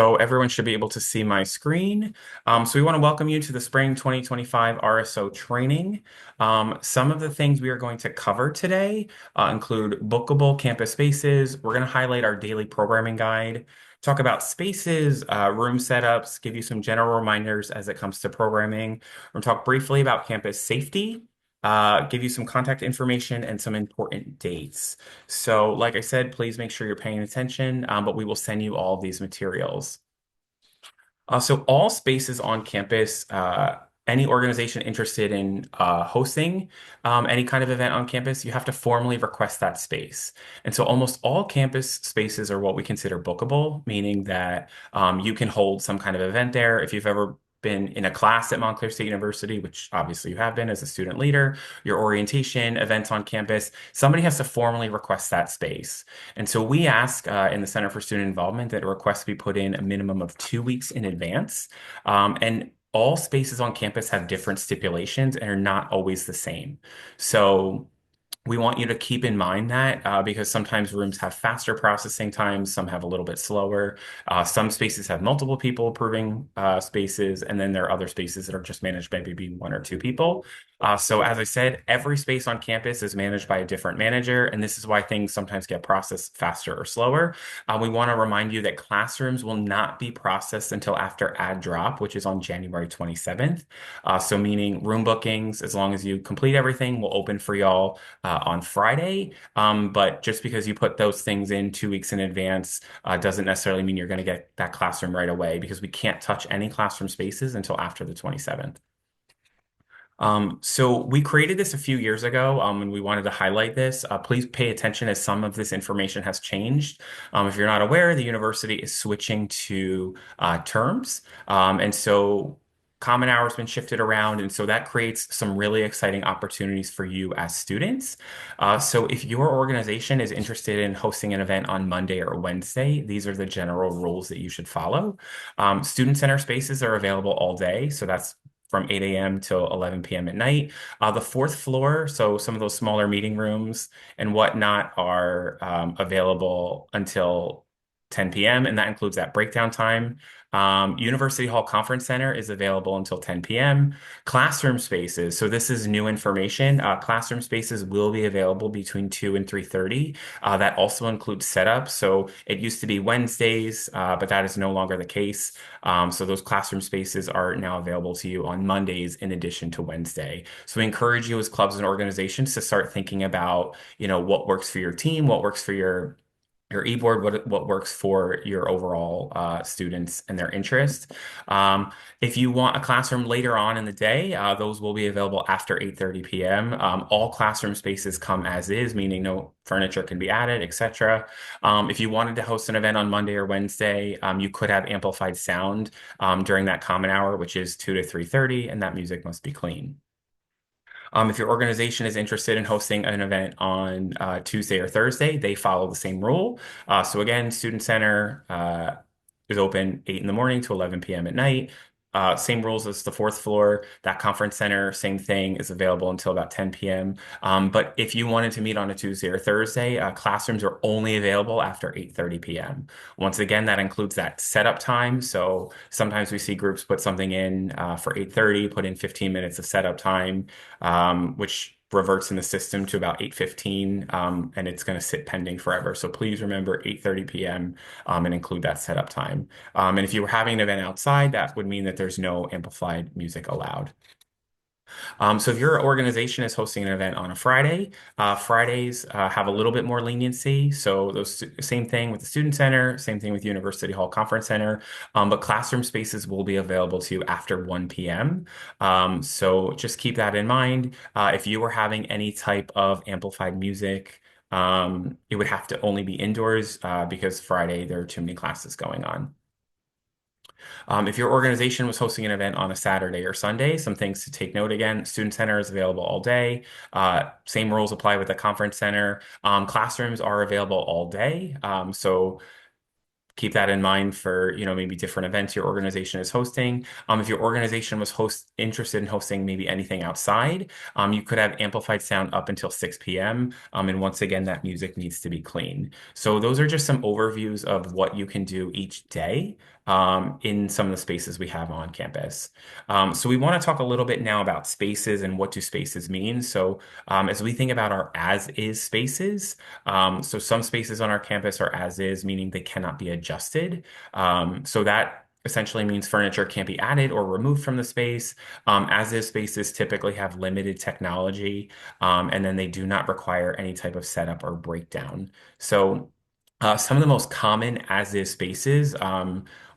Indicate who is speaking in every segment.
Speaker 1: So everyone should be able to see my screen. So we want to welcome you to the Spring 2025 RSO Training. Some of the things we are going to cover today include bookable campus spaces. We're going to highlight our daily programming guide, talk about spaces, room setups, give you some general reminders as it comes to programming. We're going to talk briefly about campus safety, give you some contact information and some important dates. So, like I said, please make sure you're paying attention, but we will send you all of these materials. So all spaces on campus, any organization interested in hosting any kind of event on campus, you have to formally request that space. And so almost all campus spaces are what we consider bookable, meaning that you can hold some kind of event there. If you've ever been in a class at Montclair State University, which obviously you have been as a student leader, your orientation, events on campus, somebody has to formally request that space. And so we ask in the Center for Student Involvement that a request be put in a minimum of 2 weeks in advance. And all spaces on campus have different stipulations and are not always the same. So we want you to keep in mind that because sometimes rooms have faster processing times, some have a little bit slower. Some spaces have multiple people approving spaces, and then there are other spaces that are just managed by maybe one or two people. So as I said, every space on campus is managed by a different manager, and this is why things sometimes get processed faster or slower. We want to remind you that classrooms will not be processed until after add drop, which is on January 27th. So meaning room bookings, as long as you complete everything, will open for y'all on Friday. But just because you put those things in 2 weeks in advance doesn't necessarily mean you're going to get that classroom right away because we can't touch any classroom spaces until after the 27th. So we created this a few years ago, and we wanted to highlight this. Please pay attention as some of this information has changed. If you're not aware, the university is switching to terms. And so common hours been shifted around, and so that creates some really exciting opportunities for you as students. So if your organization is interested in hosting an event on Monday or Wednesday, these are the general rules that you should follow. Student center spaces are available all day, so that's from 8 a.m. till 11 p.m. at night. The fourth floor, so some of those smaller meeting rooms and whatnot are available until 10 p.m., and that includes that breakdown time. University Hall Conference Center is available until 10 p.m. Classroom spaces, so this is new information. Classroom spaces will be available between 2 and 3:30. That also includes setup. So it used to be Wednesdays, but that is no longer the case. So those classroom spaces are now available to you on Mondays in addition to Wednesday. So we encourage you as clubs and organizations to start thinking about, what works for your team, what works for your e-board, what works for your overall students and their interest. If you want a classroom later on in the day, those will be available after 8:30 p.m. All classroom spaces come as is, meaning no furniture can be added, etc. If you wanted to host an event on Monday or Wednesday, you could have amplified sound during that common hour, which is 2 to 3:30, and that music must be clean. If your organization is interested in hosting an event on Tuesday or Thursday, they follow the same rule. So again, Student Center is open 8 in the morning to 11 p.m. at night. Same rules as the fourth floor. That conference center, same thing, is available until about 10 p.m. But if you wanted to meet on a Tuesday or Thursday, classrooms are only available after 8:30 p.m. Once again, that includes that setup time. So sometimes we see groups put something in for 8:30, put in 15 minutes of setup time, which reverts in the system to about 8:15, and it's going to sit pending forever. So please remember 8:30 p.m. And include that setup time. And if you were having an event outside, that would mean that there's no amplified music allowed. So if your organization is hosting an event on a Friday, Fridays have a little bit more leniency. So those same thing with the Student Center, same thing with University Hall Conference Center, but classroom spaces will be available to you after 1 p.m. So just keep that in mind. If you were having any type of amplified music, it would have to only be indoors because Friday there are too many classes going on. If your organization was hosting an event on a Saturday or Sunday, some things to take note again. Student Center is available all day. Same rules apply with the Conference Center. Classrooms are available all day. So keep that in mind for, maybe different events your organization is hosting. If your organization was interested in hosting maybe anything outside, you could have amplified sound up until 6 p.m. And once again, that music needs to be clean. So those are just some overviews of what you can do each day. in some of the spaces we have on campus. So we want to talk a little bit now about spaces and what do spaces mean. So as we think about our as-is spaces, so some spaces on our campus are as-is, meaning they cannot be adjusted. So that essentially means furniture can't be added or removed from the space. As-is spaces typically have limited technology, and then they do not require any type of setup or breakdown. So some of the most common as-is spaces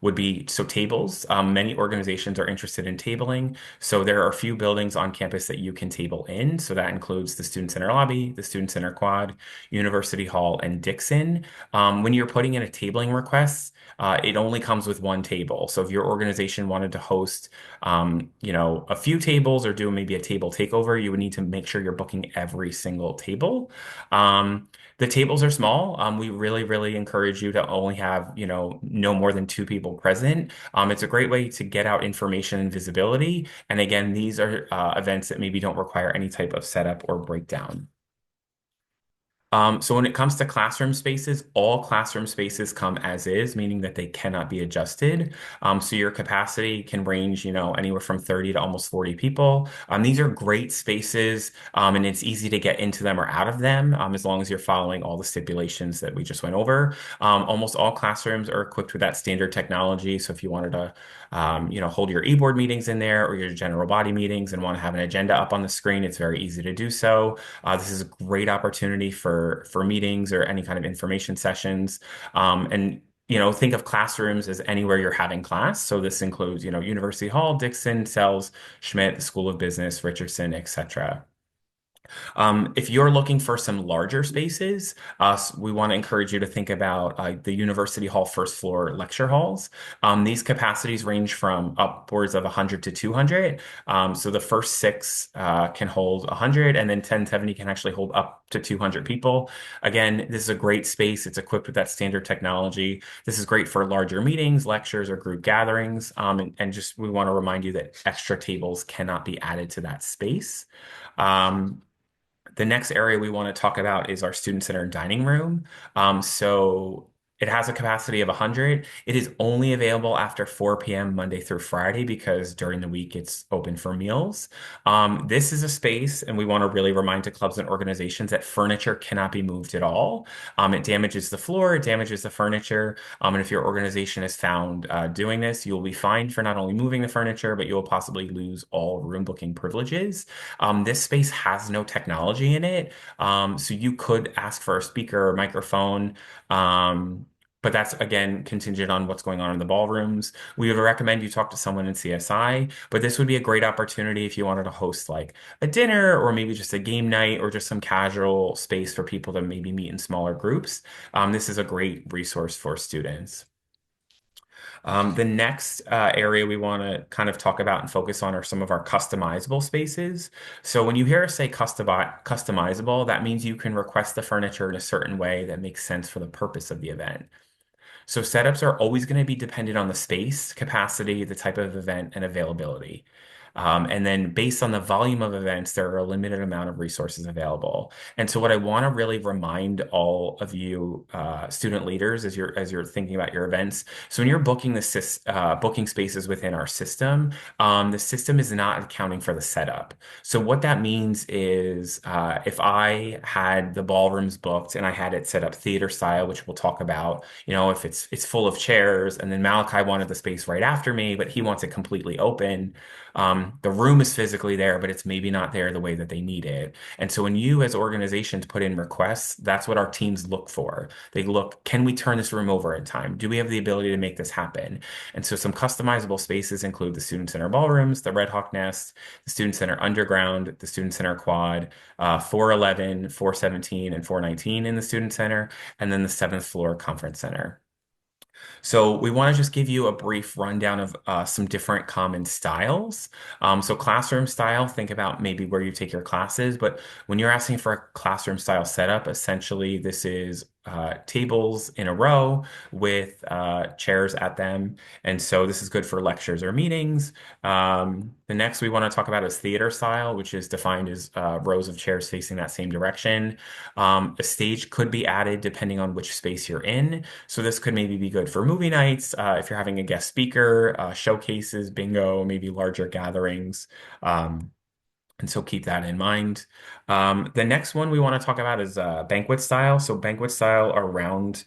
Speaker 1: would be tables. Many organizations are interested in tabling. So there are a few buildings on campus that you can table in. So that includes the Student Center lobby, the Student Center quad, University Hall, and Dixon. When you're putting in a tabling request, it only comes with one table. So if your organization wanted to host, a few tables or do maybe a table takeover, you would need to make sure you're booking every single table. The tables are small. We really, really encourage you to only have, no more than two people present. It's a great way to get out information and visibility. And again, these are events that maybe don't require any type of setup or breakdown. So when it comes to classroom spaces, all classroom spaces come as is, meaning that they cannot be adjusted. So your capacity can range, anywhere from 30 to almost 40 people. These are great spaces, and it's easy to get into them or out of them, as long as you're following all the stipulations that we just went over. Almost all classrooms are equipped with that standard technology. So if you wanted to, hold your e-board meetings in there or your general body meetings and want to have an agenda up on the screen, it's very easy to do so. This is a great opportunity for meetings or any kind of information sessions. And think of classrooms as anywhere you're having class. So this includes, University Hall, Dixon, Sells, Schmidt, the School of Business, Richardson, etc. If you're looking for some larger spaces, we want to encourage you to think about the University Hall first floor lecture halls. These capacities range from upwards of 100 to 200. So the first six can hold 100, and then 1070 can actually hold up to 200 people. Again, this is a great space. It's equipped with that standard technology. This is great for larger meetings, lectures, or group gatherings. And just we want to remind you that extra tables cannot be added to that space. Um, the next area we want to talk about is our student center dining room. So it has a capacity of 100. It is only available after 4 p.m. Monday through Friday because during the week it's open for meals. This is a space, and we want to really remind to clubs and organizations that furniture cannot be moved at all. It damages the floor, it damages the furniture. And if your organization is found doing this, you will be fined for not only moving the furniture, but you will possibly lose all room booking privileges. This space has no technology in it. So you could ask for a speaker or microphone. But that's again contingent on what's going on in the ballrooms. We would recommend you talk to someone in CSI, but this would be a great opportunity if you wanted to host like a dinner or maybe just a game night or just some casual space for people to maybe meet in smaller groups. This is a great resource for students. The next area we want to kind of talk about and focus on are some of our customizable spaces. So when you hear us say customizable, that means you can request the furniture in a certain way that makes sense for the purpose of the event. So setups are always going to be dependent on the space, capacity, the type of event, and availability. And then based on the volume of events, there are a limited amount of resources available. And so what I want to really remind all of you student leaders as you're thinking about your events, so when you're booking booking spaces within our system, the system is not accounting for the setup. So what that means is if I had the ballrooms booked and I had it set up theater style, which we'll talk about, if it's full of chairs, and then Malachi wanted the space right after me, but he wants it completely open. The room is physically there, but it's maybe not there the way that they need it. And so when you as organizations put in requests, that's what our teams look for. They look, can we turn this room over in time? Do we have the ability to make this happen? And so some customizable spaces include the Student Center ballrooms, the Red Hawk Nest, the Student Center Underground, the Student Center Quad, 411, 417, and 419 in the Student Center, and then the seventh floor Conference Center. So we want to just give you a brief rundown of some different common styles. So classroom style, think about maybe where you take your classes, but when you're asking for a classroom style setup, essentially this is tables in a row with chairs at them. And so this is good for lectures or meetings. The next we want to talk about is theater style, which is defined as rows of chairs facing that same direction. A stage could be added depending on which space you're in. So this could maybe be good for movie nights, if you're having a guest speaker, showcases, bingo, maybe larger gatherings. Um, and so keep that in mind. The next one we want to talk about is banquet style. So banquet style are round,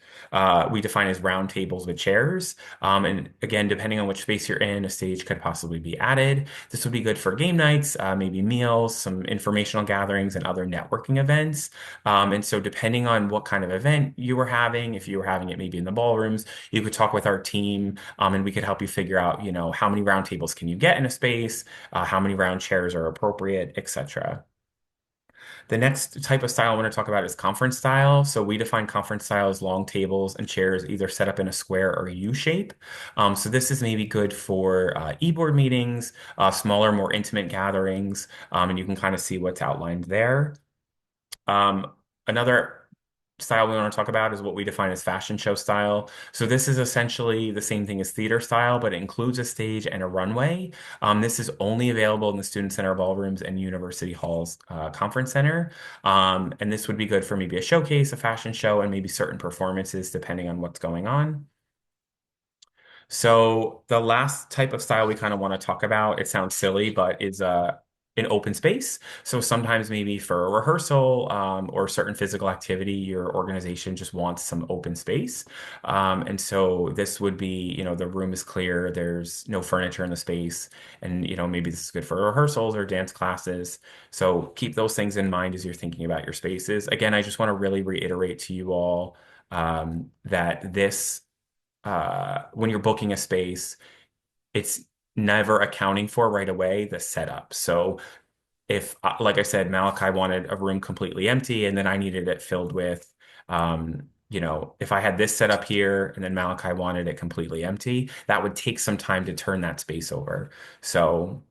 Speaker 1: we define as round tables with chairs. And again, depending on which space you're in, a stage could possibly be added. This would be good for game nights, maybe meals, some informational gatherings, and other networking events. And so depending on what kind of event you were having, if you were having it maybe in the ballrooms, you could talk with our team, and we could help you figure out, how many round tables can you get in a space, how many round chairs are appropriate, etc. The next type of style I want to talk about is conference style. So we define conference style as long tables and chairs either set up in a square or a U shape. So this is maybe good for e-board meetings, smaller, more intimate gatherings, and you can kind of see what's outlined there. Um, Another style we want to talk about is what we define as fashion show style. So this is essentially the same thing as theater style, but it includes a stage and a runway. This is only available in the student center ballrooms and university halls conference center. And this would be good for maybe a showcase, a fashion show, and maybe certain performances depending on what's going on. So the last type of style we kind of want to talk about, it sounds silly, but is an open space. So sometimes maybe for a rehearsal or a certain physical activity, your organization just wants some open space. And so this would be, the room is clear, there's no furniture in the space, and maybe this is good for rehearsals or dance classes. So keep those things in mind as you're thinking about your spaces. Again, I just want to really reiterate to you all that when you're booking a space, it's never accounting for right away the setup. So if, like I said, Malachi wanted a room completely empty and then I needed it filled with, if I had this set up here and then Malachi wanted it completely empty, that would take some time to turn that space over. So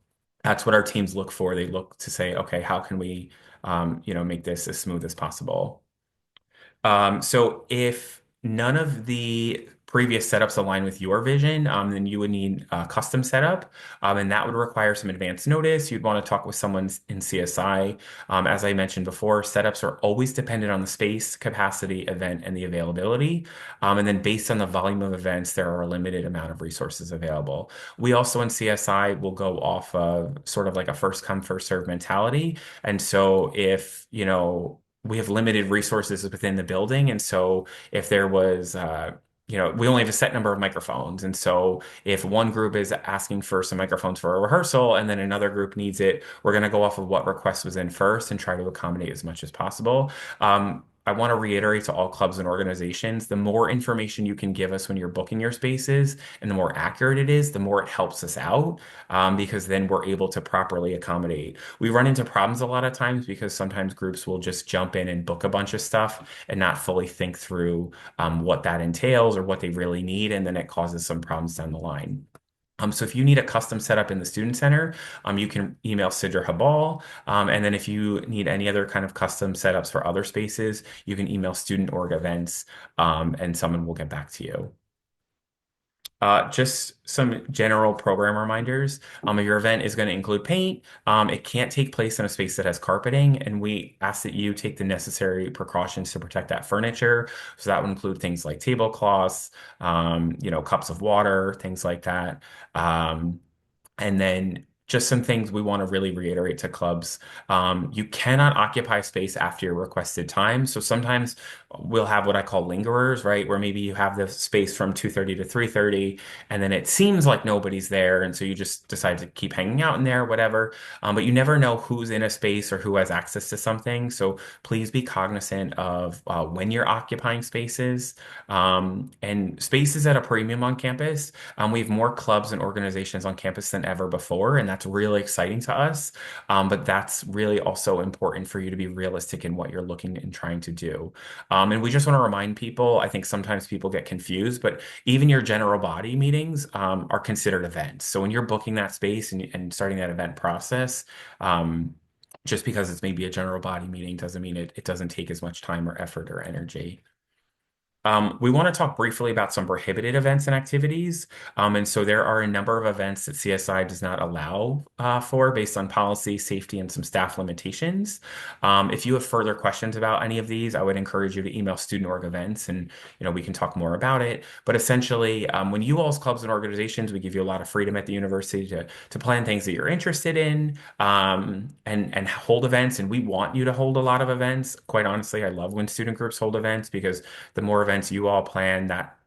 Speaker 1: that's what our teams look for. They look to say, okay, how can we, make this as smooth as possible? So if none of the previous setups align with your vision, then you would need a custom setup, and that would require some advance notice. You'd want to talk with someone in CSI. As I mentioned before, setups are always dependent on the space, capacity, event, and the availability. And then based on the volume of events, there are a limited amount of resources available. We also in CSI will go off of sort of like a first come, first serve mentality. And so if, we have limited resources within the building. And so if there was, we only have a set number of microphones. And so if one group is asking for some microphones for a rehearsal and then another group needs it, we're going to go off of what request was in first and try to accommodate as much as possible. I want to reiterate to all clubs and organizations, the more information you can give us when you're booking your spaces and the more accurate it is, the more it helps us out, because then we're able to properly accommodate. We run into problems a lot of times because sometimes groups will just jump in and book a bunch of stuff and not fully think through what that entails or what they really need, and then it causes some problems down the line. So if you need a custom setup in the student center, you can email Sidra Habal. And then if you need any other kind of custom setups for other spaces, you can email student org events, and someone will get back to you. Just some general program reminders. If your event is going to include paint, it can't take place in a space that has carpeting, and we ask that you take the necessary precautions to protect that furniture. So that would include things like tablecloths, cups of water, things like that. And then just some things we want to really reiterate to clubs. You cannot occupy space after your requested time. So sometimes we'll have what I call lingerers, right? Where maybe you have the space from 2:30 to 3:30, and then it seems like nobody's there. And so you just decide to keep hanging out in there, whatever. But you never know who's in a space or who has access to something. So please be cognizant of when you're occupying spaces. And space is at a premium on campus. We have more clubs and organizations on campus than ever before, and that's really exciting to us. But that's really also important for you to be realistic in what you're looking and trying to do. And we just want to remind people, I think sometimes people get confused, but even your general body meetings are considered events. So when you're booking that space and starting that event process, just because it's maybe a general body meeting doesn't mean it doesn't take as much time or effort or energy. We want to talk briefly about some prohibited events and activities. And so there are a number of events that CSI does not allow for based on policy, safety, and some staff limitations. If you have further questions about any of these, I would encourage you to email Student Org Events and we can talk more about it. But essentially, when you all's clubs and organizations, we give you a lot of freedom at the university to plan things that you're interested in and hold events. And we want you to hold a lot of events. Quite honestly, I love when student groups hold events because the more events you all plan, that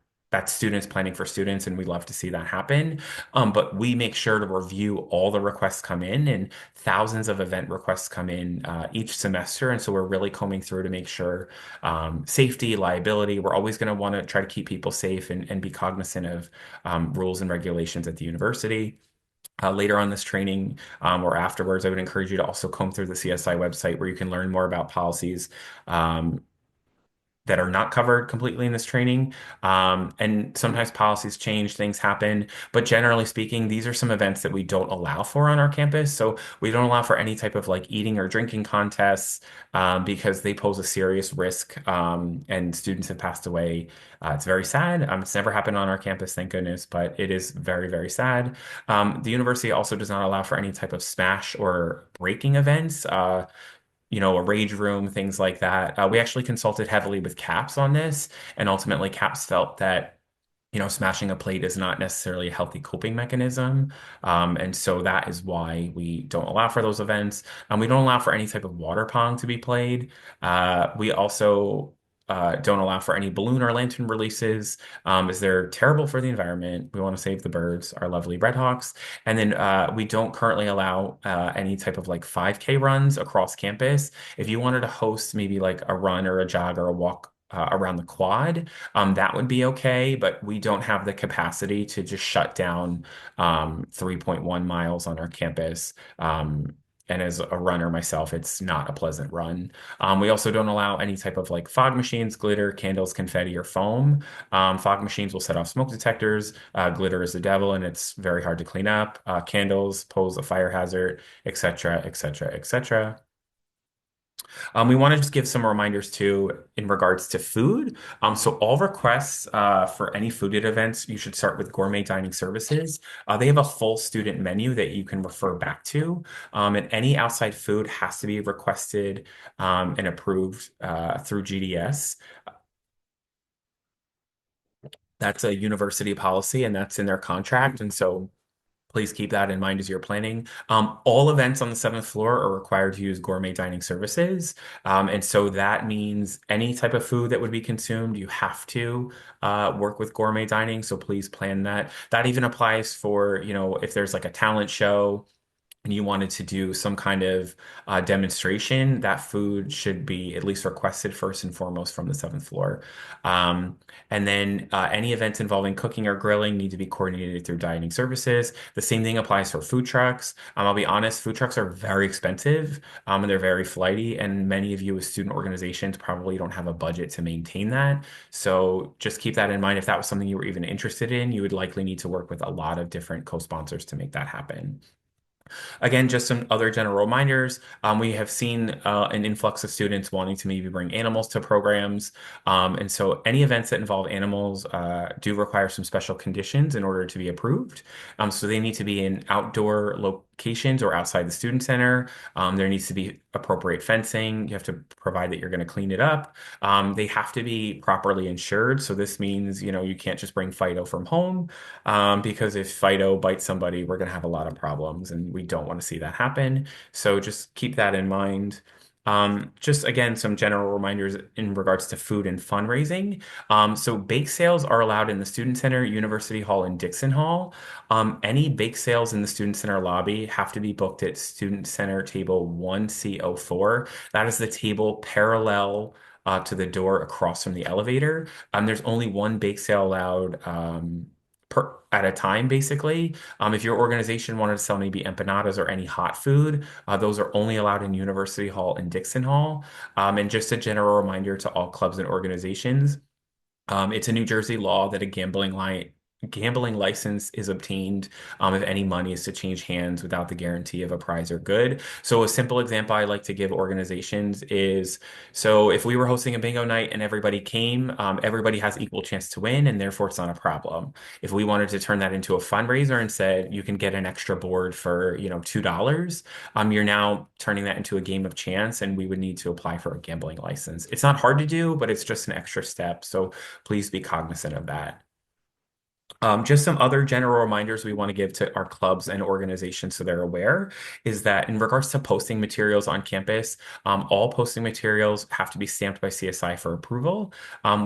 Speaker 1: students planning for students, and we love to see that happen. But we make sure to review all the requests come in, and thousands of event requests come in each semester. And so we're really combing through to make sure safety, liability, we're always going to want to try to keep people safe and be cognizant of rules and regulations at the university. Later on this training or afterwards, I would encourage you to also comb through the CSI website where you can learn more about policies that are not covered completely in this training. And sometimes policies change, things happen. But generally speaking, these are some events that we don't allow for on our campus. So we don't allow for any type of like eating or drinking contests because they pose a serious risk and students have passed away. It's very sad. It's never happened on our campus, thank goodness, but it is very, very sad. The university also does not allow for any type of smash or breaking events. A rage room, things like that. We actually consulted heavily with CAPS on this, and ultimately CAPS felt that, smashing a plate is not necessarily a healthy coping mechanism. And so that is why we don't allow for those events. We don't allow for any type of water pong to be played. We also don't allow for any balloon or lantern releases, as they're terrible for the environment. We want to save the birds, our lovely Red Hawks. And then we don't currently allow any type of like 5K runs across campus. If you wanted to host maybe like a run or a jog or a walk around the quad, that would be okay, but we don't have the capacity to just shut down 3.1 miles on our campus. And as a runner myself, it's not a pleasant run. We also don't allow any type of like fog machines, glitter, candles, confetti, or foam. Fog machines will set off smoke detectors. Glitter is the devil, and it's very hard to clean up. Candles pose a fire hazard, etc., etc., etc. We want to just give some reminders too in regards to food. So all requests for any fooded events, you should start with Gourmet Dining Services. They have a full student menu that you can refer back to, and any outside food has to be requested and approved through GDS. That's a university policy, and that's in their contract, and so please keep that in mind as you're planning. All events on the seventh floor are required to use gourmet dining services. And so that means any type of food that would be consumed, you have to work with gourmet dining. So please plan that. That even applies for, if there's like a talent show and you wanted to do some kind of demonstration, that food should be at least requested first and foremost from the seventh floor. And then any events involving cooking or grilling need to be coordinated through dining services. The same thing applies for food trucks. I'll be honest, food trucks are very expensive and they're very flighty. And many of you as student organizations probably don't have a budget to maintain that. So just keep that in mind. If that was something you were even interested in, you would likely need to work with a lot of different co-sponsors to make that happen. Again, just some other general reminders. We have seen an influx of students wanting to maybe bring animals to programs. And so any events that involve animals do require some special conditions in order to be approved. So they need to be in outdoor locations or outside the student center. There needs to be appropriate fencing. You have to provide that you're going to clean it up. They have to be properly insured. So this means, you can't just bring Fido from home because if Fido bites somebody, we're going to have a lot of problems and we don't want to see that happen. So just keep that in mind. Just again, some general reminders in regards to food and fundraising. So bake sales are allowed in the Student Center, University Hall, and Dixon Hall. Any bake sales in the Student Center lobby have to be booked at Student Center table 1C04. That is the table parallel to the door across from the elevator. There's only one bake sale allowed at a time, basically. If your organization wanted to sell maybe empanadas or any hot food, those are only allowed in University Hall and Dixon Hall. And just a general reminder to all clubs and organizations, it's a New Jersey law that a gambling gambling license is obtained if any money is to change hands without the guarantee of a prize or good. So a simple example I like to give organizations is, so if we were hosting a bingo night and everybody came, everybody has equal chance to win, and therefore it's not a problem. If we wanted to turn that into a fundraiser and said you can get an extra board for, $2, you're now turning that into a game of chance, and we would need to apply for a gambling license. It's not hard to do, but it's just an extra step. So please be cognizant of that. Just some other general reminders we want to give to our clubs and organizations so they're aware is that in regards to posting materials on campus, all posting materials have to be stamped by CSI for approval.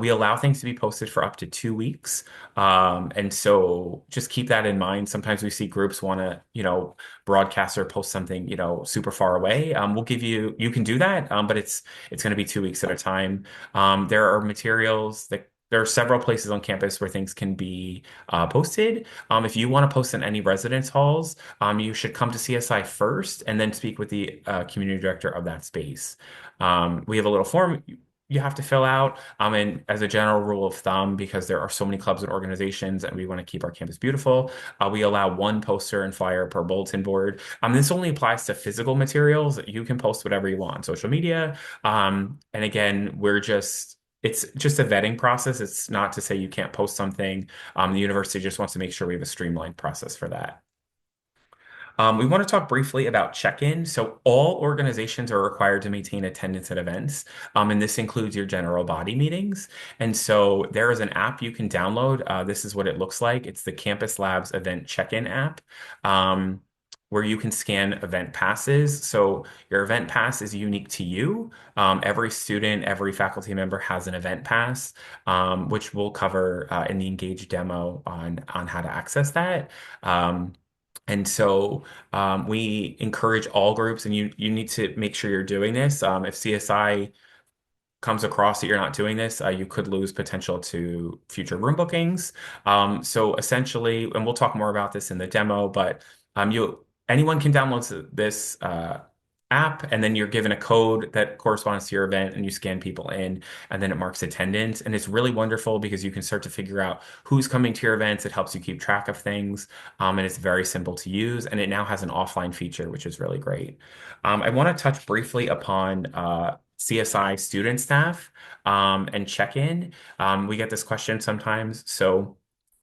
Speaker 1: We allow things to be posted for up to 2 weeks. And so just keep that in mind. Sometimes we see groups want to, broadcast or post something, super far away. We'll give you, you can do that, but it's going to be 2 weeks at a time. There are materials that there are several places on campus where things can be posted. If you want to post in any residence halls, you should come to CSI first and then speak with the community director of that space. We have a little form you have to fill out. And as a general rule of thumb, because there are so many clubs and organizations and we want to keep our campus beautiful, we allow one poster and flyer per bulletin board. This only applies to physical materials. You can post whatever you want on social media. And again, it's just a vetting process. It's not to say you can't post something. The university just wants to make sure we have a streamlined process for that. We want to talk briefly about check-in. So all organizations are required to maintain attendance at events, and this includes your general body meetings. And so there is an app you can download. This is what it looks like. It's the Campus Labs Event Check-in app. Where you can scan event passes. So your event pass is unique to you. Every student, every faculty member has an event pass, which we'll cover in the Engage demo on how to access that. Um, and so we encourage all groups, and you need to make sure you're doing this. If CSI comes across that you're not doing this, you could lose potential to future room bookings. So essentially, and we'll talk more about this in the demo, but anyone can download this app, and then you're given a code that corresponds to your event, and you scan people in, and then it marks attendance. And it's really wonderful because you can start to figure out who's coming to your events. It helps you keep track of things, and it's very simple to use. And it now has an offline feature, which is really great. I want to touch briefly upon CSI student staff and check-in. We get this question sometimes. So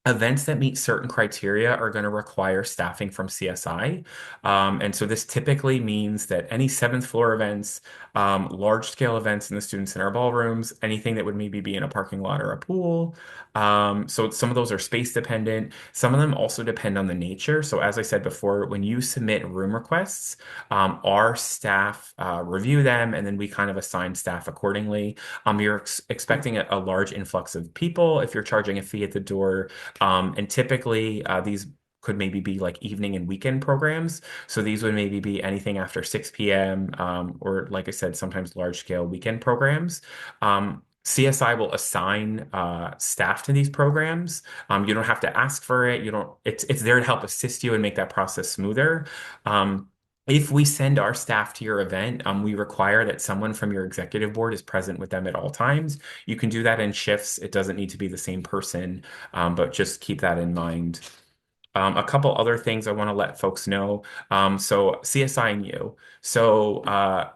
Speaker 1: events that meet certain criteria are going to require staffing from CSI. And so this typically means that any seventh floor events, large scale events in the student center ballrooms, anything that would maybe be in a parking lot or a pool. So some of those are space dependent. Some of them also depend on the nature. So as I said before, when you submit room requests, our staff review them, and then we kind of assign staff accordingly. You're expecting a large influx of people if you're charging a fee at the door. And typically, these could maybe be like evening and weekend programs. So these would maybe be anything after 6 p.m. Or like I said, sometimes large scale weekend programs. CSI will assign staff to these programs. You don't have to ask for it. You don't. It's there to help assist you and make that process smoother. If we send our staff to your event, we require that someone from your executive board is present with them at all times. You can do that in shifts. It doesn't need to be the same person, but just keep that in mind. A couple other things I want to let folks know. So CSI and you. So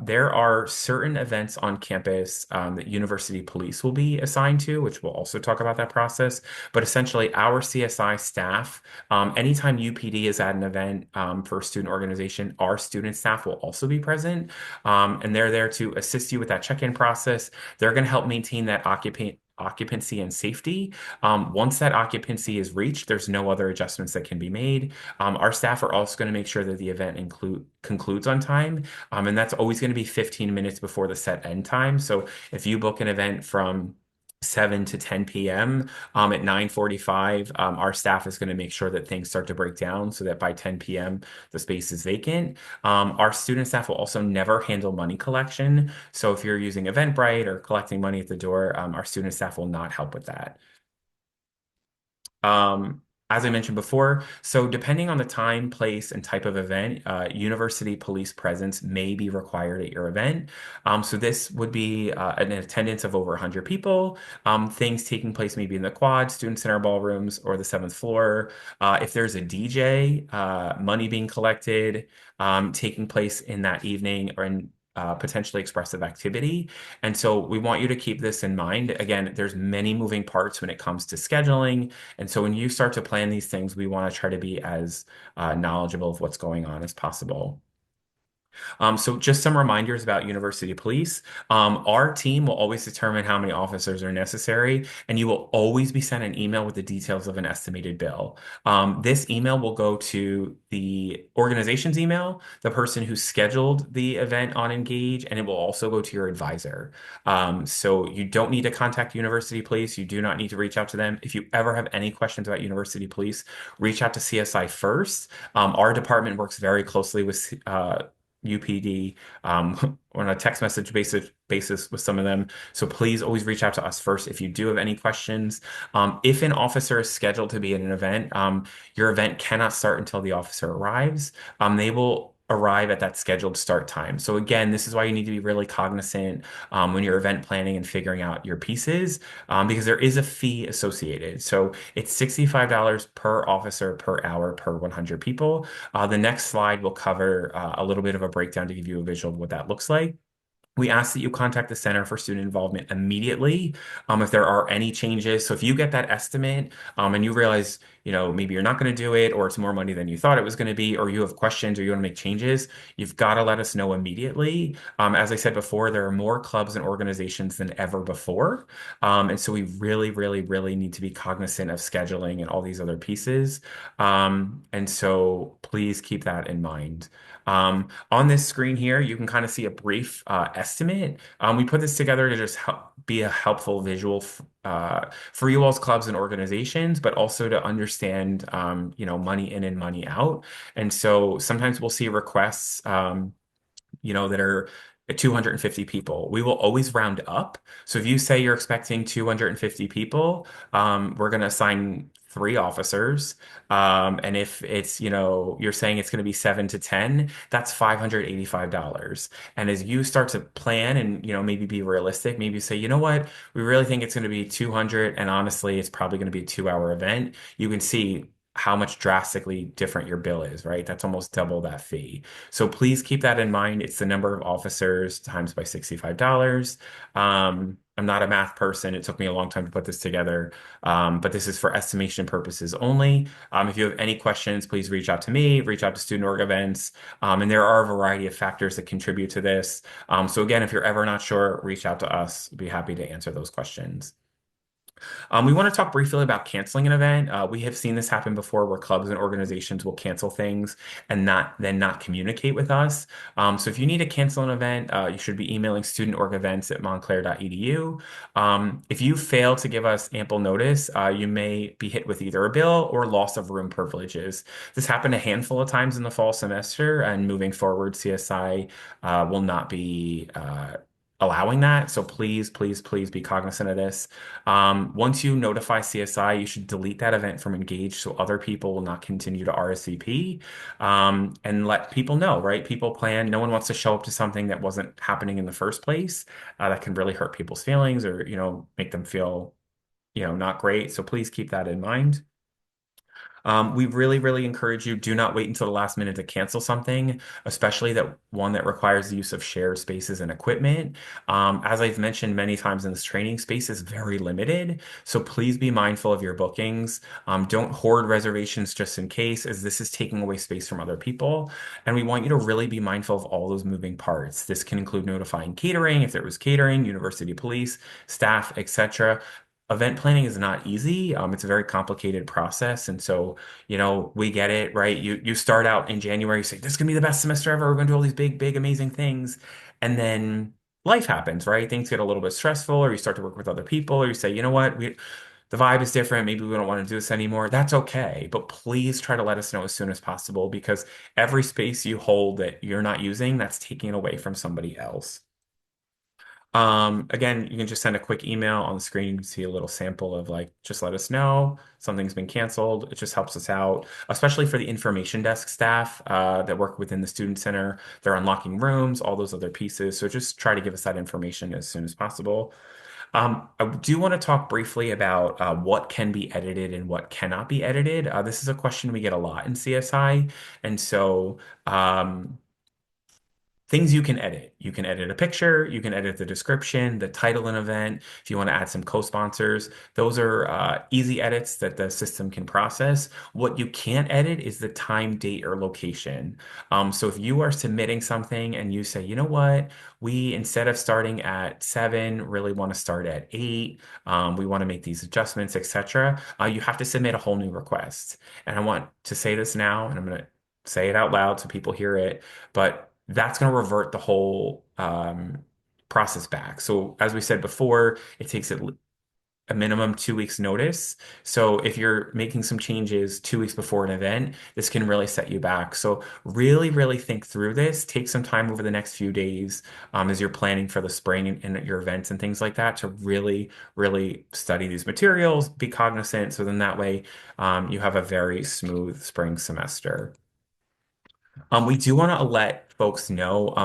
Speaker 1: there are certain events on campus that university police will be assigned to, which we'll also talk about that process. But essentially, our CSI staff, anytime UPD is at an event for a student organization, our student staff will also be present. And they're there to assist you with that check-in process. They're going to help maintain that occupancy and safety. Once that occupancy is reached, there's no other adjustments that can be made. Our staff are also going to make sure that the event concludes on time. And that's always going to be 15 minutes before the set end time. So if you book an event from 7 to 10 p.m. At 9:45, our staff is going to make sure that things start to break down so that by 10 p.m. the space is vacant. Our student staff will also never handle money collection. So if you're using Eventbrite or collecting money at the door, our student staff will not help with that. As I mentioned before, so depending on the time, place, and type of event, university police presence may be required at your event. So this would be an attendance of over 100 people. Things taking place maybe in the quad, student center ballrooms, or the seventh floor. If there's a DJ, money being collected, taking place in that evening or in potentially expressive activity. And so we want you to keep this in mind. Again, there's many moving parts when it comes to scheduling. And so when you start to plan these things, we want to try to be as knowledgeable of what's going on as possible. So just some reminders about university police. Our team will always determine how many officers are necessary, and you will always be sent an email with the details of an estimated bill. This email will go to the organization's email, the person who scheduled the event on Engage, and it will also go to your advisor. So you don't need to contact university police. You do not need to reach out to them. If you ever have any questions about university police, reach out to CSI first. Our department works very closely with UPD on a text message basis with some of them. So please always reach out to us first if you do have any questions. If an officer is scheduled to be at an event, your event cannot start until the officer arrives. They will arrive at that scheduled start time. So again, this is why you need to be really cognizant when you're event planning and figuring out your pieces, because there is a fee associated. So it's $65 per officer per hour per 100 people. The next slide will cover a little bit of a breakdown to give you a visual of what that looks like. We ask that you contact the Center for Student Involvement immediately if there are any changes. So if you get that estimate and you realize, maybe you're not going to do it, or it's more money than you thought it was going to be, or you have questions or you want to make changes, you've got to let us know immediately. As I said before, there are more clubs and organizations than ever before. And so we really, really, really need to be cognizant of scheduling and all these other pieces. And so please keep that in mind. On this screen here, you can kind of see a brief estimate. We put this together to just be a helpful visual for you all's clubs and organizations, but also to understand, money in and money out. And so sometimes we'll see requests, that are 250 people. We will always round up. So if you say you're expecting 250 people, we're going to assign three officers. And if it's, you're saying it's going to be 7 to 10, that's $585. And as you start to plan and, maybe be realistic, maybe say, you know what, we really think it's going to be 200. And honestly, it's probably going to be a 2 hour event. You can see how much drastically different your bill is, right? That's almost double that fee. So please keep that in mind. It's the number of officers times by $65. I'm not a math person. It took me a long time to put this together, but this is for estimation purposes only. If you have any questions, please reach out to me, reach out to Student Org Events. And there are a variety of factors that contribute to this. So again, if you're ever not sure, reach out to us. We'd be happy to answer those questions. We want to talk briefly about canceling an event. We have seen this happen before where clubs and organizations will cancel things and not communicate with us. So if you need to cancel an event, you should be emailing studentorgevents@montclair.edu. If you fail to give us ample notice, you may be hit with either a bill or loss of room privileges. This happened a handful of times in the fall semester, and moving forward, CSI will not be allowing that. So please, please, please be cognizant of this. Once you notify CSI, you should delete that event from Engage so other people will not continue to RSVP, and let people know, right? People plan. No one wants to show up to something that wasn't happening in the first place. That can really hurt people's feelings or, make them feel, not great. So please keep that in mind. We really, really encourage you, do not wait until the last minute to cancel something, especially that one that requires the use of shared spaces and equipment. As I've mentioned many times in this training, space is very limited. So please be mindful of your bookings. Don't hoard reservations just in case, as this is taking away space from other people. And we want you to really be mindful of all those moving parts. This can include notifying catering, if there was catering, university police, staff, etc. Event planning is not easy. It's a very complicated process. And so, we get it, right? You start out in January, you say, this is gonna be the best semester ever. We're gonna do all these big, big, amazing things. And then life happens, right? Things get a little bit stressful, or you start to work with other people, or you say, you know what, the vibe is different. Maybe we don't want to do this anymore. That's okay. But please try to let us know as soon as possible, because every space you hold that you're not using, that's taking it away from somebody else. Again, you can just send a quick email on the screen. You can see a little sample of like, just let us know something's been canceled. It just helps us out, especially for the information desk staff that work within the student center. They're unlocking rooms, all those other pieces. So just try to give us that information as soon as possible. I do want to talk briefly about what can be edited and what cannot be edited. This is a question we get a lot in CSI. And so, things you can edit. You can edit a picture, you can edit the description, the title of an event. If you want to add some co-sponsors, those are easy edits that the system can process. What you can't edit is the time, date, or location. So if you are submitting something and you say, you know what, we instead of starting at 7, really want to start at 8, we want to make these adjustments, etc., you have to submit a whole new request. And I want to say this now, and I'm going to say it out loud so people hear it, but that's going to revert the whole process back. So as we said before, it takes a minimum 2 weeks notice. So if you're making some changes 2 weeks before an event, this can really set you back. So really, really think through this. Take some time over the next few days as you're planning for the spring and your events and things like that to really, really study these materials, be cognizant. So then that way you have a very smooth spring semester. We do want to let folks know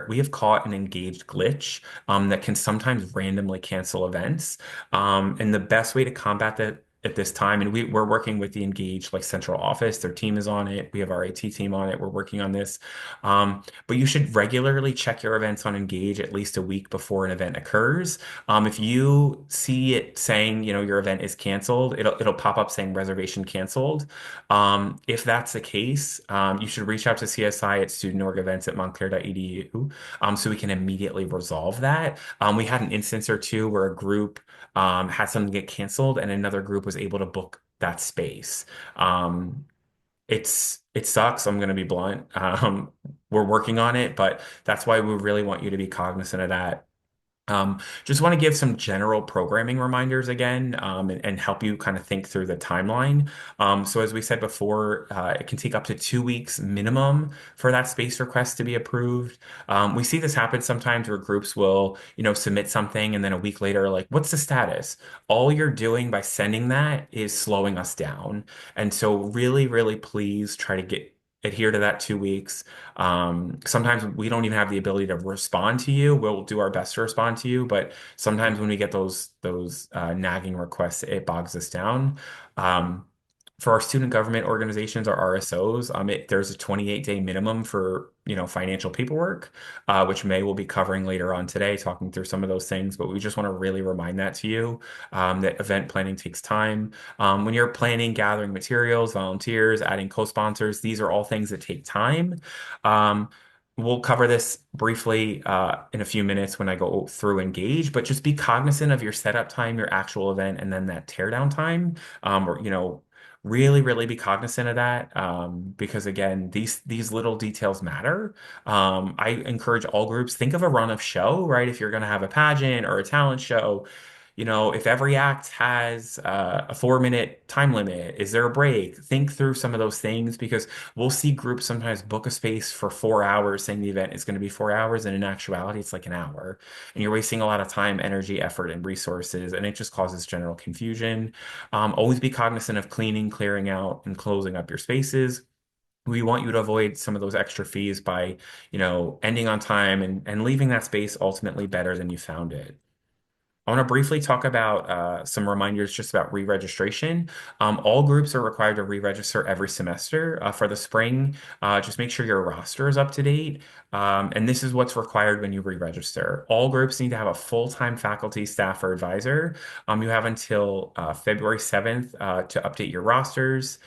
Speaker 1: we have caught an engaged glitch that can sometimes randomly cancel events. And the best way to combat that at this time, and we're working with the Engage like central office, their team is on it. We have our IT team on it. We're working on this. But you should regularly check your events on Engage at least a week before an event occurs. If you see it saying, your event is canceled, it'll pop up saying reservation canceled. If that's the case, you should reach out to CSI at studentorgevents at montclair.edu so we can immediately resolve that. We had an instance or two where a group had something get canceled and another group was able to book that space. It sucks. I'm going to be blunt. We're working on it, but that's why we really want you to be cognizant of that. Just want to give some general programming reminders again, and help you kind of think through the timeline. So as we said before, it can take up to 2 weeks minimum for that space request to be approved. We see this happen sometimes where groups will, submit something and then a week later, like, what's the status? All you're doing by sending that is slowing us down. And so really, really please try to adhere to that 2 weeks. Sometimes we don't even have the ability to respond to you. We'll do our best to respond to you, but sometimes when we get those nagging requests, it bogs us down. Um, for our student government organizations, our RSOs, there's a 28-day minimum for financial paperwork, which May will be covering later on today, talking through some of those things. But we just want to really remind that to you that event planning takes time. When you're planning, gathering materials, volunteers, adding co-sponsors, these are all things that take time. Um, We'll cover this briefly in a few minutes when I go through Engage, but just be cognizant of your setup time, your actual event, and then that teardown time. Or really, really be cognizant of that because again, these little details matter. I encourage all groups, think of a run of show, right? If you're going to have a pageant or a talent show, if every act has a 4-minute time limit, is there a break? Think through some of those things because we'll see groups sometimes book a space for 4 hours saying the event is going to be 4 hours, and in actuality, it's like an hour. And you're wasting a lot of time, energy, effort, and resources, and it just causes general confusion. Always be cognizant of cleaning, clearing out, and closing up your spaces. We want you to avoid some of those extra fees by, ending on time and leaving that space ultimately better than you found it. I want to briefly talk about some reminders just about re-registration. All groups are required to re-register every semester. For the spring, just make sure your roster is up to date. And this is what's required when you re-register. All groups need to have a full-time faculty, staff, or advisor. You have until February 7th to update your rosters.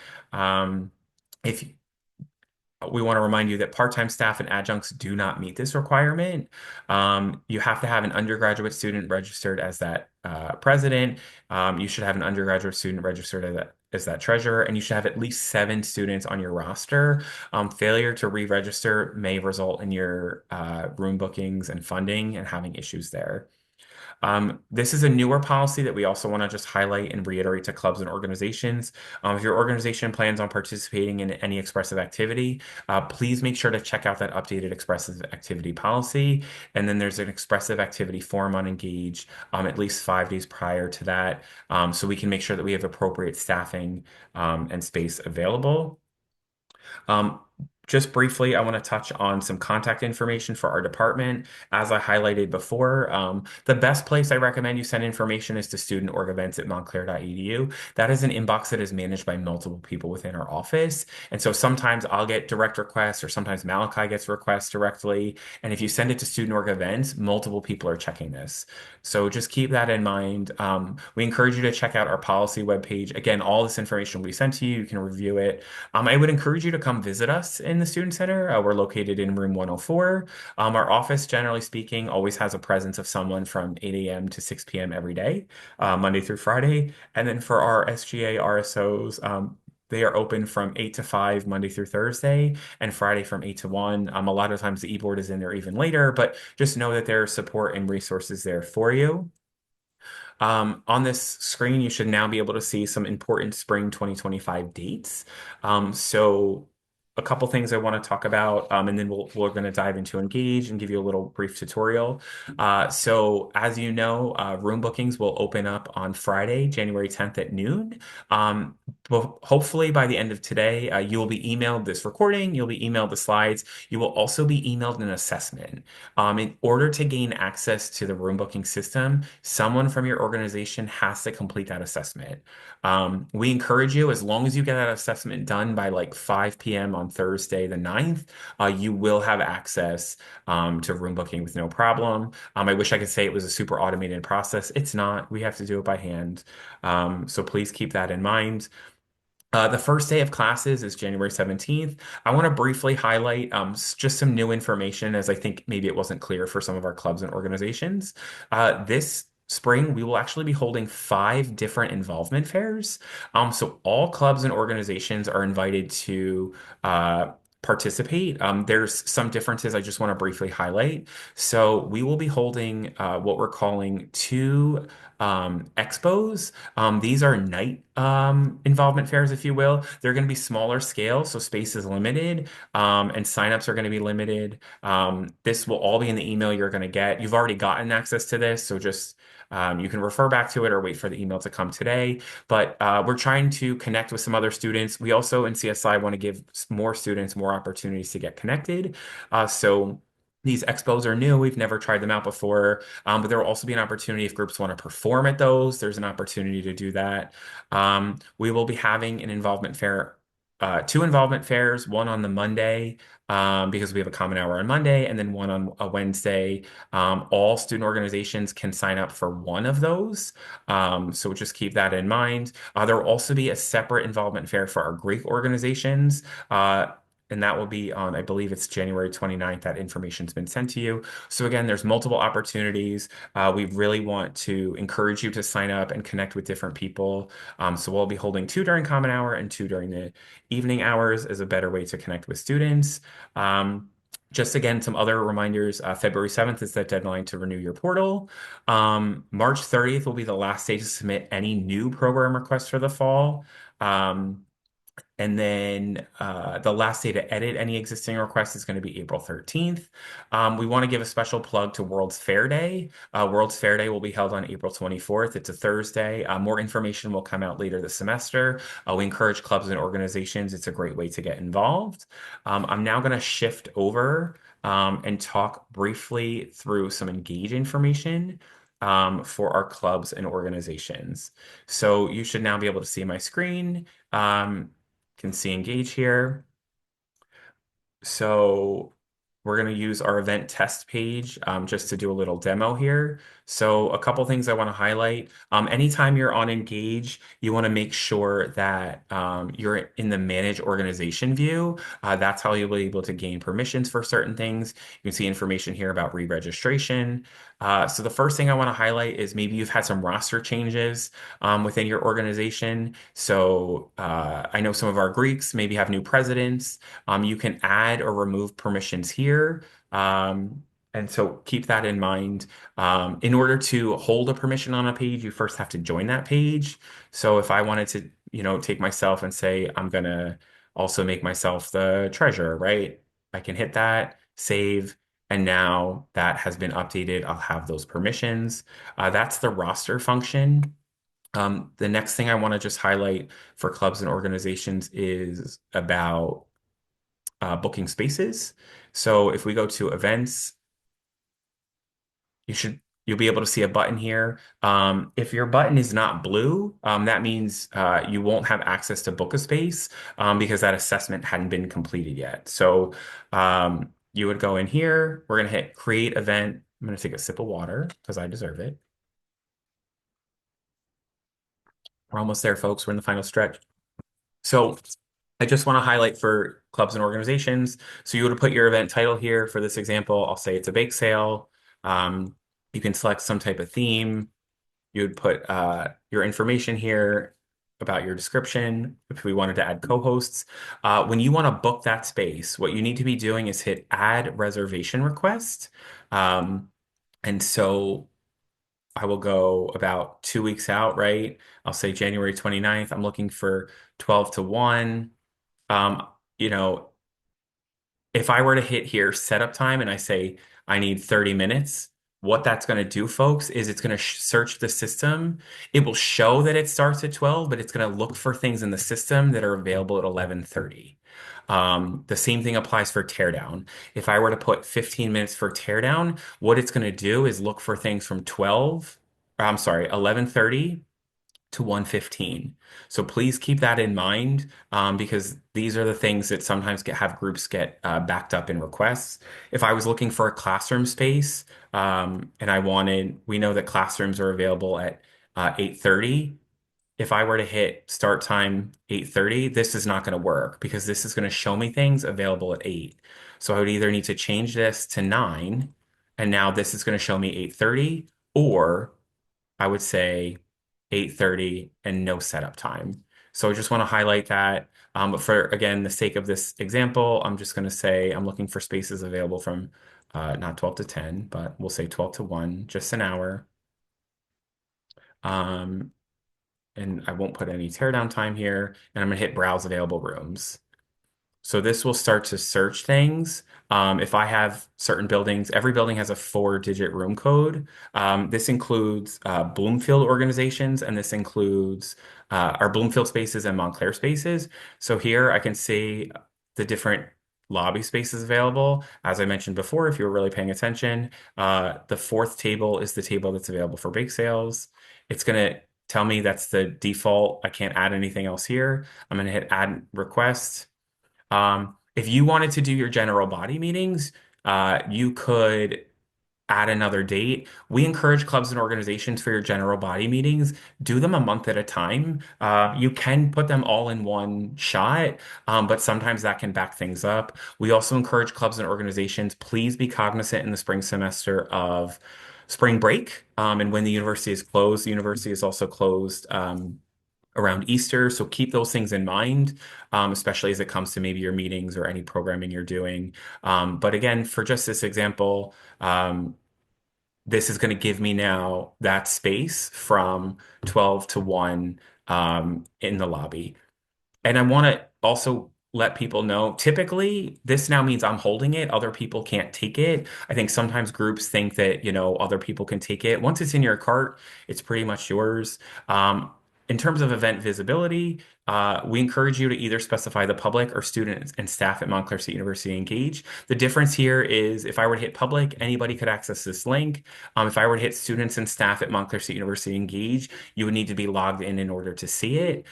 Speaker 1: If We want to remind you that part-time staff and adjuncts do not meet this requirement. You have to have an undergraduate student registered as that president. You should have an undergraduate student registered as that treasurer, and you should have at least 7 students on your roster. Failure to re-register may result in your room bookings and funding and having issues there. This is a newer policy that we also want to just highlight and reiterate to clubs and organizations. If your organization plans on participating in any expressive activity, please make sure to check out that updated expressive activity policy. And then there's an expressive activity form on Engage at least 5 days prior to that, so we can make sure that we have appropriate staffing and space available. Um, just briefly, I want to touch on some contact information for our department. As I highlighted before, the best place I recommend you send information is to student.org.events@montclair.edu. That is an inbox that is managed by multiple people within our office. And so sometimes I'll get direct requests, or sometimes Malachi gets requests directly. And if you send it to Student Org Events, multiple people are checking this. So just keep that in mind. We encourage you to check out our policy webpage. Again, all this information will be sent to you. You can review it. I would encourage you to come visit us in the Student Center. We're located in room 104. Our office, generally speaking, always has a presence of someone from 8 a.m. to 6 p.m. every day, Monday through Friday. And then for our SGA RSOs, they are open from 8 to 5 Monday through Thursday, and Friday from 8 to 1. A lot of times the e-board is in there even later, but just know that there are support and resources there for you. On this screen, you should now be able to see some important spring 2025 dates. So a couple things I want to talk about, and then we're going to dive into Engage and give you a little brief tutorial. So as you know, room bookings will open up on Friday, January 10th at noon. But hopefully by the end of today, you will be emailed this recording, you'll be emailed the slides, you will also be emailed an assessment. In order to gain access to the room booking system, someone from your organization has to complete that assessment. We encourage you, as long as you get that assessment done by like 5 p.m. on Thursday, the 9th, you will have access to room booking with no problem. I wish I could say it was a super automated process. It's not. We have to do it by hand. So please keep that in mind. The first day of classes is January 17th. I want to briefly highlight just some new information, as I think maybe it wasn't clear for some of our clubs and organizations. This spring, we will actually be holding 5 different involvement fairs. So all clubs and organizations are invited to participate. There's some differences I just want to briefly highlight. So we will be holding what we're calling 2 expos. These are night involvement fairs, if you will. They're going to be smaller scale, so space is limited, and signups are going to be limited. This will all be in the email you're going to get. You've already gotten access to this, so just you can refer back to it or wait for the email to come today. But we're trying to connect with some other students. We also in CSI want to give more students more opportunities to get connected. So these expos are new. We've never tried them out before, but there will also be an opportunity if groups want to perform at those. There's an opportunity to do that. We will be having an involvement fair, 2 involvement fairs, one on the Monday, because we have a common hour on Monday, and then one on a Wednesday. All student organizations can sign up for one of those. So just keep that in mind. There will also be a separate involvement fair for our Greek organizations. And that will be on, I believe it's January 29th. That information's been sent to you. So again, there's multiple opportunities. We really want to encourage you to sign up and connect with different people. So we'll be holding 2 during common hour and 2 during the evening hours as a better way to connect with students. Just again, some other reminders. February 7th is the deadline to renew your portal. March 30th will be the last day to submit any new program requests for the fall. And then the last day to edit any existing requests is going to be April 13th. We want to give a special plug to World's Fair Day. World's Fair Day will be held on April 24th. It's a Thursday. More information will come out later this semester. We encourage clubs and organizations. It's a great way to get involved. I'm now going to shift over and talk briefly through some Engage information for our clubs and organizations. So you should now be able to see my screen. Can see Engage here. So we're going to use our event test page just to do a little demo here. So a couple things I want to highlight. Anytime you're on Engage, you want to make sure that you're in the Manage Organization view. That's how you'll be able to gain permissions for certain things. You can see information here about re-registration. So the first thing I want to highlight is maybe you've had some roster changes within your organization. So I know some of our Greeks maybe have new presidents. You can add or remove permissions here. And so keep that in mind. In order to hold a permission on a page, you first have to join that page. So if I wanted to, take myself and say, I'm gonna also make myself the treasurer, right? I can hit that, save, and now that has been updated. I'll have those permissions. That's the roster function. The next thing I want to just highlight for clubs and organizations is about booking spaces. So if we go to events, you'll be able to see a button here. If your button is not blue, that means you won't have access to book a space because that assessment hadn't been completed yet. So you would go in here. We're going to hit create event. I'm going to take a sip of water because I deserve it. We're almost there, folks. We're in the final stretch. So I just want to highlight for clubs and organizations. So you would put your event title here. For this example, I'll say it's a bake sale. Um, you can select some type of theme. You would put your information here about your description if we wanted to add co-hosts. When you want to book that space, what you need to be doing is hit add reservation request. Um, and so I will go about 2 weeks out, right? I'll say January 29th. I'm looking for 12 to 1. Um, you know, if I were to hit here setup time and I say I need 30 minutes, what that's going to do, folks, is it's going to search the system. It will show that it starts at 12, but it's going to look for things in the system that are available at 11:30. The same thing applies for teardown. If I were to put 15 minutes for teardown, what it's going to do is look for things from 11:30 to 115. So please keep that in mind because these are the things that sometimes have groups get backed up in requests. If I was looking for a classroom space and we know that classrooms are available at 8:30. If I were to hit start time 8:30, this is not going to work because this is going to show me things available at 8. So I would either need to change this to 9, and now this is going to show me 8:30, or I would say 8:30 and no setup time. So I just want to highlight that. But for, again, the sake of this example, I'm just going to say I'm looking for spaces available from not 12 to 10, but we'll say 12 to 1, just an hour. Um, and I won't put any teardown time here. And I'm going to hit browse available rooms. So this will start to search things. If I have certain buildings, every building has a 4-digit room code. This includes Bloomfield organizations, and this includes our Bloomfield spaces and Montclair spaces. So here I can see the different lobby spaces available. As I mentioned before, if you were really paying attention, the fourth table is the table that's available for bake sales. It's going to tell me that's the default. I can't add anything else here. I'm going to hit add request. If you wanted to do your general body meetings, you could add another date. We encourage clubs and organizations for your general body meetings, do them a month at a time. You can put them all in one shot, but sometimes that can back things up. We also encourage clubs and organizations, please be cognizant in the spring semester of spring break. And when the university is closed, the university is also closed. Around Easter. So keep those things in mind, especially as it comes to maybe your meetings or any programming you're doing. But again, for just this example, this is going to give me now that space from 12 to 1 in the lobby. And I want to also let people know, typically, this now means I'm holding it. Other people can't take it. I think sometimes groups think that, other people can take it. Once it's in your cart, it's pretty much yours. In terms of event visibility, we encourage you to either specify the public or students and staff at Montclair State University engage. The difference here is if I were to hit public, anybody could access this link. If I were to hit students and staff at Montclair State University engage, you would need to be logged in order to see it.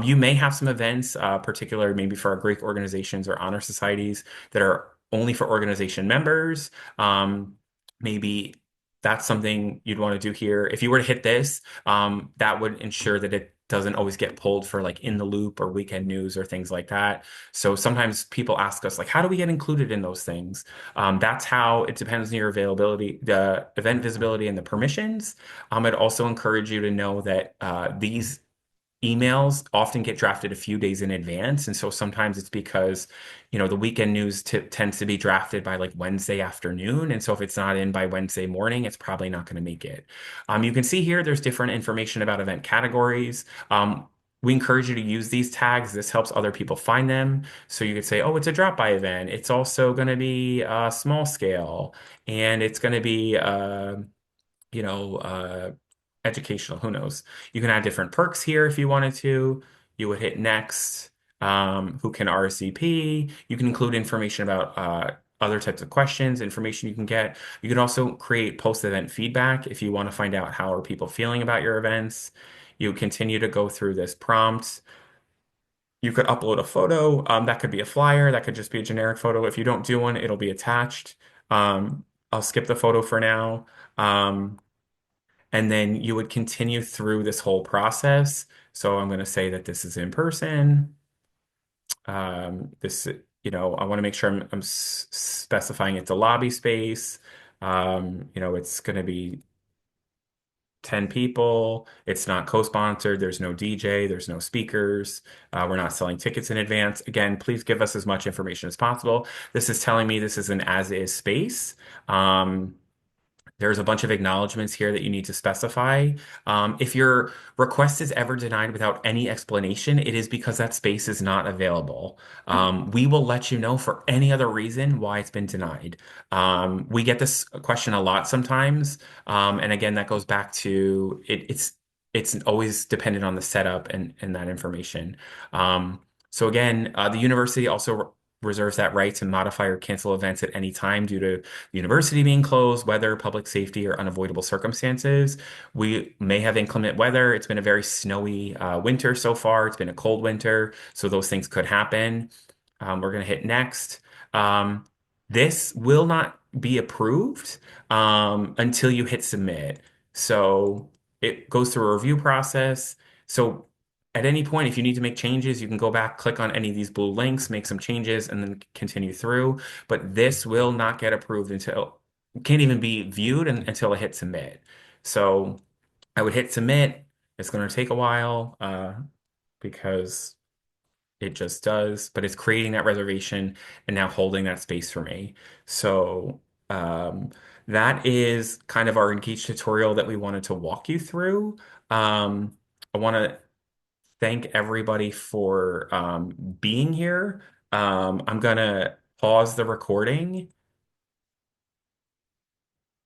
Speaker 1: You may have some events, particular maybe for our Greek organizations or honor societies that are only for organization members. Maybe that's something you'd want to do here. If you were to hit this, that would ensure that it doesn't always get pulled for like in the loop or weekend news or things like that. So sometimes people ask us like, how do we get included in those things? That's how it depends on your availability, the event visibility and the permissions. I'd also encourage you to know that these emails often get drafted a few days in advance. And so sometimes it's because, the weekend news t tends to be drafted by like Wednesday afternoon. And so if it's not in by Wednesday morning, it's probably not going to make it. You can see here there's different information about event categories. We encourage you to use these tags. This helps other people find them. So you could say, oh, it's a drop-by event. It's also going to be small scale, and it's going to be you know, uh, educational. Who knows? You can add different perks here if you wanted to. You would hit next. Who can RSVP? You can include information about other types of questions, information you can get. You can also create post-event feedback if you want to find out how are people feeling about your events. You continue to go through this prompt. You could upload a photo. That could be a flyer. That could just be a generic photo. If you don't do one, it'll be attached. I'll skip the photo for now. Um, and then you would continue through this whole process. So I'm going to say that this is in person. This, I want to make sure I'm specifying it's a lobby space. It's going to be 10 people. It's not co-sponsored. There's no DJ. There's no speakers. We're not selling tickets in advance. Again, please give us as much information as possible. This is telling me this is an as-is space. There's a bunch of acknowledgments here that you need to specify. If your request is ever denied without any explanation, it is because that space is not available. We will let you know for any other reason why it's been denied. We get this question a lot sometimes. And again, that goes back to it's always dependent on the setup and that information. So again, the university also reserves that right to modify or cancel events at any time due to the university being closed, weather, public safety, or unavoidable circumstances. We may have inclement weather. It's been a very snowy winter so far. It's been a cold winter, so those things could happen. We're going to hit next. Um, this will not be approved until you hit submit. So it goes through a review process. So at any point, if you need to make changes, you can go back, click on any of these blue links, make some changes, and then continue through. But this will not get approved until, can't even be viewed until I hit submit. So I would hit submit. It's going to take a while because it just does, but it's creating that reservation and now holding that space for me. So um, that is kind of our Engage tutorial that we wanted to walk you through. I want to thank everybody for being here. I'm gonna pause the recording